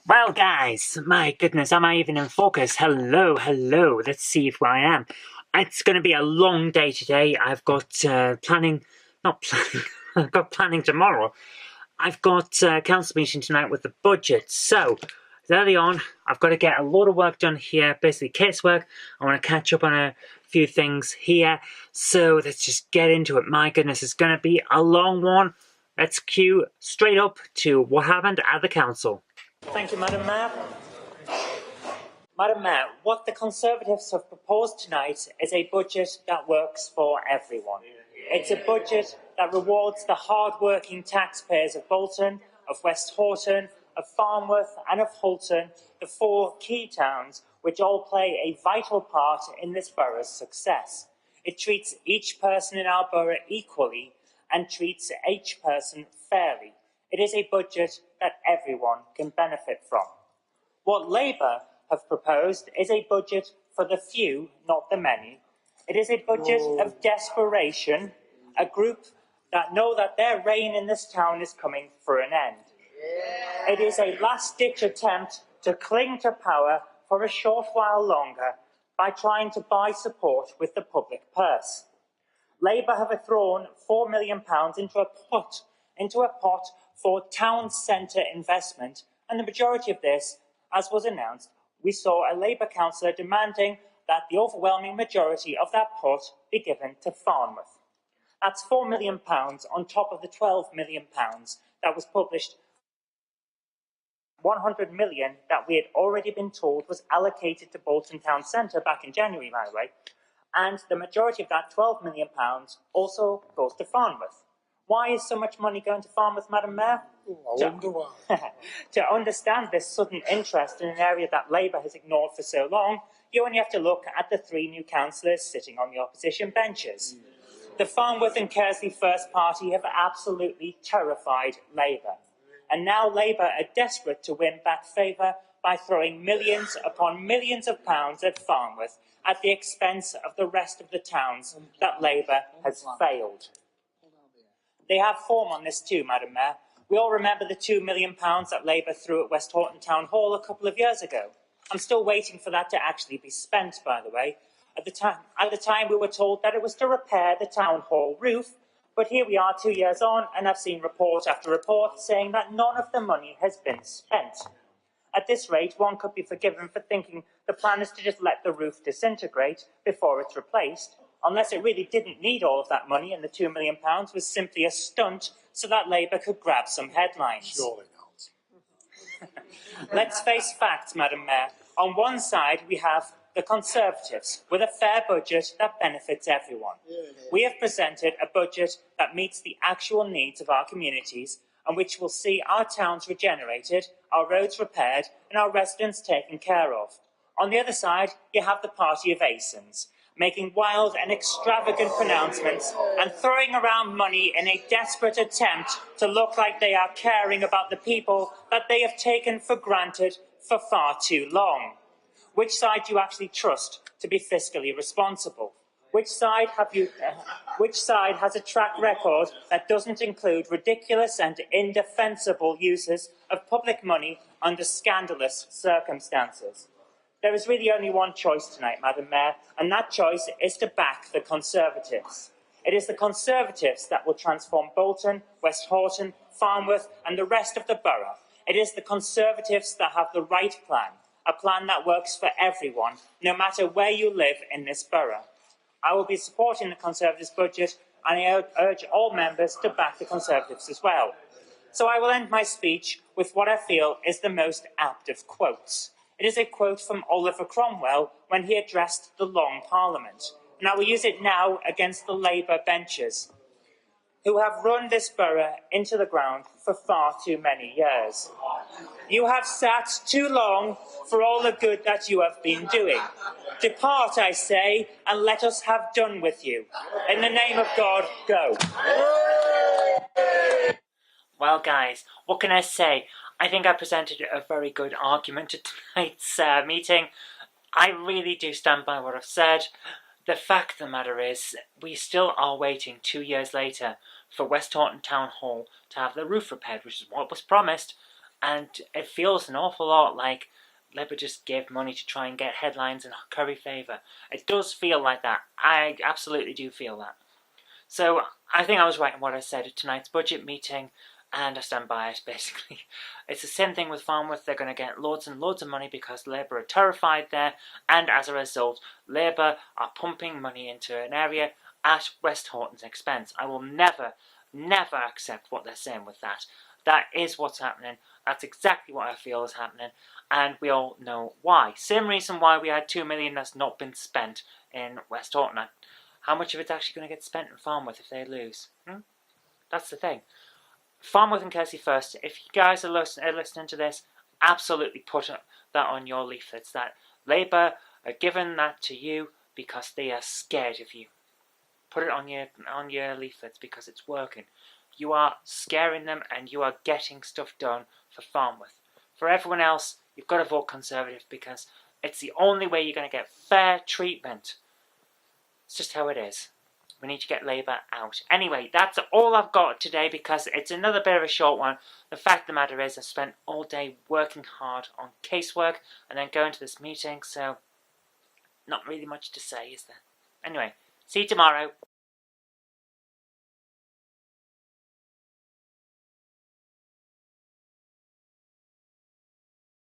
Well, guys, my goodness, am I even in focus? Hello. Let's see if I am. It's going to be a long day today. I've got planning, not planning, I've got planning tomorrow. I've got council meeting tonight with the budget. So, early on, I've got to get a lot of work done here, basically casework. I want to catch up on a few things here. So, let's just get into it. My goodness, it's going to be a long one. Let's cue straight up to what happened at the council. Thank you, Madam Mayor. Madam Mayor, what the Conservatives have proposed tonight is a budget that works for everyone. It's a budget that rewards the hard-working taxpayers of Bolton, of West Horton, of Farnworth and of Hulton, the four key towns which all play a vital part in this borough's success. It treats each person in our borough equally and treats each person fairly. It is a budget that everyone can benefit from. What Labour have proposed is a budget for the few, not the many. It is a budget of desperation, a group that know that their reign in this town is coming for an end. It is a last-ditch attempt to cling to power for a short while longer by trying to buy support with the public purse. Labour have thrown £4 million into a pot for town centre investment, and the majority of this, as was announced, we saw a Labour councillor demanding that the overwhelming majority of that pot be given to Farnworth. That's £4 million on top of the £12 million that was published. 100 million that we had already been told was allocated to Bolton Town Centre back in January, by the way, and the majority of that £12 million also goes to Farnworth. Why is so much money going to Farnworth, Madam Mayor? I wonder why. To understand this sudden interest in an area that Labour has ignored for so long, you only have to look at the three new councillors sitting on the opposition benches. The Farnworth and Kersley First Party have absolutely terrified Labour. And now Labour are desperate to win back favour by throwing millions upon millions of pounds at Farnworth at the expense of the rest of the towns that Labour has failed. They have form on this too, Madam Mayor. We all remember the £2 million that Labour threw at West Horton Town Hall a couple of years ago. I'm still waiting for that to actually be spent, by the way. At the time, we were told that it was to repair the town hall roof, but here we are 2 years on, and I've seen report after report saying that none of the money has been spent. At this rate, one could be forgiven for thinking the plan is to just let the roof disintegrate before it's replaced, unless it really didn't need all of that money and the £2 million was simply a stunt so that Labour could grab some headlines. Surely not. Let's face facts, Madam Mayor. On one side, we have the Conservatives, with a fair budget that benefits everyone. We have presented a budget that meets the actual needs of our communities and which will see our towns regenerated, our roads repaired and our residents taken care of. On the other side, you have the party of ASINs, making wild and extravagant pronouncements and throwing around money in a desperate attempt to look like they are caring about the people that they have taken for granted for far too long. Which side do you actually trust to be fiscally responsible? Which side has a track record that doesn't include ridiculous and indefensible uses of public money under scandalous circumstances? There is really only one choice tonight, Madam Mayor, and that choice is to back the Conservatives. It is the Conservatives that will transform Bolton, West Horton, Farnworth and the rest of the borough. It is the Conservatives that have the right plan, a plan that works for everyone, no matter where you live in this borough. I will be supporting the Conservatives' budget, and I urge all members to back the Conservatives as well. So I will end my speech with what I feel is the most apt of quotes. It is a quote from Oliver Cromwell when he addressed the Long Parliament, and I will use it now against the Labour benchers, who have run this borough into the ground for far too many years. You have sat too long for all the good that you have been doing. Depart, I say, and let us have done with you. In the name of God, go. Well, guys, what can I say? I think I presented a very good argument at tonight's meeting. I really do stand by what I've said. The fact of the matter is, we still are waiting 2 years later for West Horton Town Hall to have the roof repaired, which is what was promised. And it feels an awful lot like Labour just gave money to try and get headlines and curry favour. It does feel like that. I absolutely do feel that. So I think I was right in what I said at tonight's budget meeting, and I stand by it, basically. It's the same thing with Farnworth. They're going to get loads and loads of money because Labour are terrified there, and as a result, Labour are pumping money into an area at West Horton's expense. I will never, never accept what they're saying with that. That is what's happening. That's exactly what I feel is happening, and we all know why. Same reason why we had 2 million that's not been spent in West Horton. How much of it's actually going to get spent in Farnworth if they lose? That's the thing. Farnworth and Kersey first. If you guys are listening to this, absolutely put that on your leaflets. That Labour are giving that to you because they are scared of you. Put it on your leaflets because it's working. You are scaring them and you are getting stuff done for Farnworth. For everyone else, you've got to vote Conservative because it's the only way you're going to get fair treatment. It's just how it is. We need to get Labour out. Anyway, that's all I've got today because it's another bit of a short one. The fact of the matter is I spent all day working hard on casework and then going to this meeting, so not really much to say, is there? Anyway, see you tomorrow.